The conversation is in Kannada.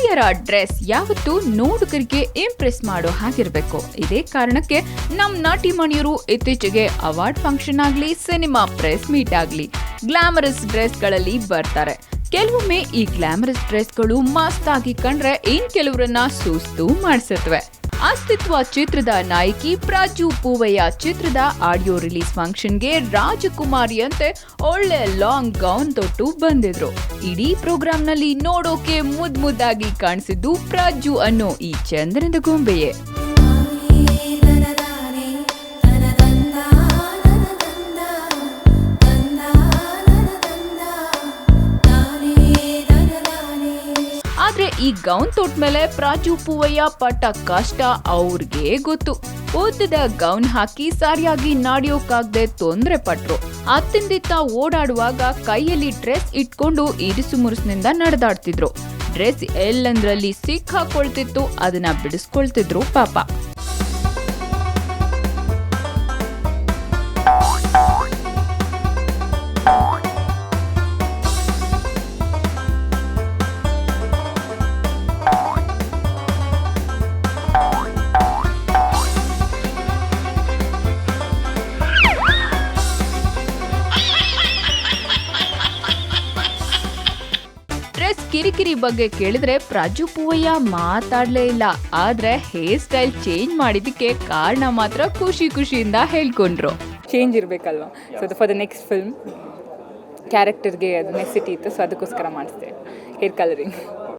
ನಟಿಯರ ಡ್ರೆಸ್ ಯಾವತ್ತೂ ನೋಡುಗರಿಗೆ ಇಂಪ್ರೆಸ್ ಮಾಡೋ ಹಾಗಿರ್ಬೇಕು. ಇದೇ ಕಾರಣಕ್ಕೆ ನಮ್ ನಟಿ ಮಣಿಯರು ಇತ್ತೀಚೆಗೆ ಅವಾರ್ಡ್ ಫಂಕ್ಷನ್ ಆಗ್ಲಿ, ಸಿನಿಮಾ ಪ್ರೆಸ್ ಮೀಟ್ ಆಗ್ಲಿ ಗ್ಲಾಮರಸ್ ಡ್ರೆಸ್ಗಳಲ್ಲಿ ಬರ್ತಾರೆ. ಕೆಲವೊಮ್ಮೆ ಈ ಗ್ಲಾಮರಸ್ ಡ್ರೆಸ್ಗಳು ಮಸ್ತ್ ಆಗಿ ಕಂಡ್ರೆ ಕೆಲವರನ್ನ ಸುಸ್ತು ಮಾಡಿಸುತ್ತವೆ. ಅಸ್ತಿತ್ವ ಚಿತ್ರದ ನಾಯಕಿ ಪ್ರಾಜು ಪೂವಯ್ಯ ಚಿತ್ರದ ಆಡಿಯೋ ರಿಲೀಸ್ ಫಂಕ್ಷನ್ಗೆ ರಾಜಕುಮಾರಿಯಂತೆ ಒಳ್ಳೆ ಲಾಂಗ್ ಗೌನ್ ತೊಟ್ಟು ಬಂದಿದ್ರು. ಇಡೀ ಪ್ರೋಗ್ರಾಂನಲ್ಲಿ ನೋಡೋಕೆ ಮುದ್ದಾಗಿ ಕಾಣಿಸಿದ್ದು ಪ್ರಾಜು ಅನ್ನೋ ಈ ಚಂದ್ರದ ಗೊಂಬೆಯೇ. ಆದ್ರೆ ಈ ಗೌನ್ ತೊಟ್ಮೇಲೆ ಪ್ರಾಜು ಪೂವಯ್ಯ ಪಟ್ಟ ಕಷ್ಟ ಅವ್ರಿಗೆ ಗೊತ್ತು. ಓದದ ಗೌನ್ ಹಾಕಿ ಸರಿಯಾಗಿ ನಡೆಯೋಕಾಗದೆ ತೊಂದರೆ ಪಟ್ರು. ಅತ್ತಿಂದಿತ್ತ ಓಡಾಡುವಾಗ ಕೈಯಲ್ಲಿ ಡ್ರೆಸ್ ಇಟ್ಕೊಂಡು ಇರಿಸು ಮುರುಸಿನಿಂದ ನಡೆದಾಡ್ತಿದ್ರು. ಡ್ರೆಸ್ ಎಲ್ಲಂದ್ರಲ್ಲಿ ಸಿಕ್ಕಾಕೊಳ್ತಿತ್ತು, ಅದನ್ನ ಬಿಡಿಸ್ಕೊಳ್ತಿದ್ರು ಪಾಪ. ಕಿರಿಕಿರಿ ಬಗ್ಗೆ ಕೇಳಿದ್ರೆ ಪ್ರಾಜು ಪೂವಯ್ಯ ಮಾತಾಡ್ಲೇ ಇಲ್ಲ. ಆದ್ರೆ ಹೇರ್ ಸ್ಟೈಲ್ ಚೇಂಜ್ ಮಾಡಿದಕ್ಕೆ ಕಾರಣ ಮಾತ್ರ ಖುಷಿಯಿಂದ ಹೇಳ್ಕೊಂಡ್ರು. ಚೇಂಜ್ ಇರಬೇಕಲ್ವಾ, so for the next film ಕ್ಯಾರೆಕ್ಟರ್ಗೆ ಅದು ನೆಸಿಟಿ ಇತ್ತು, ಸೊ ಅದಕ್ಕೋಸ್ಕರ ಮಾಡಿಸ್ದೆ ಹೇರ್ ಕಲರಿಂಗ್.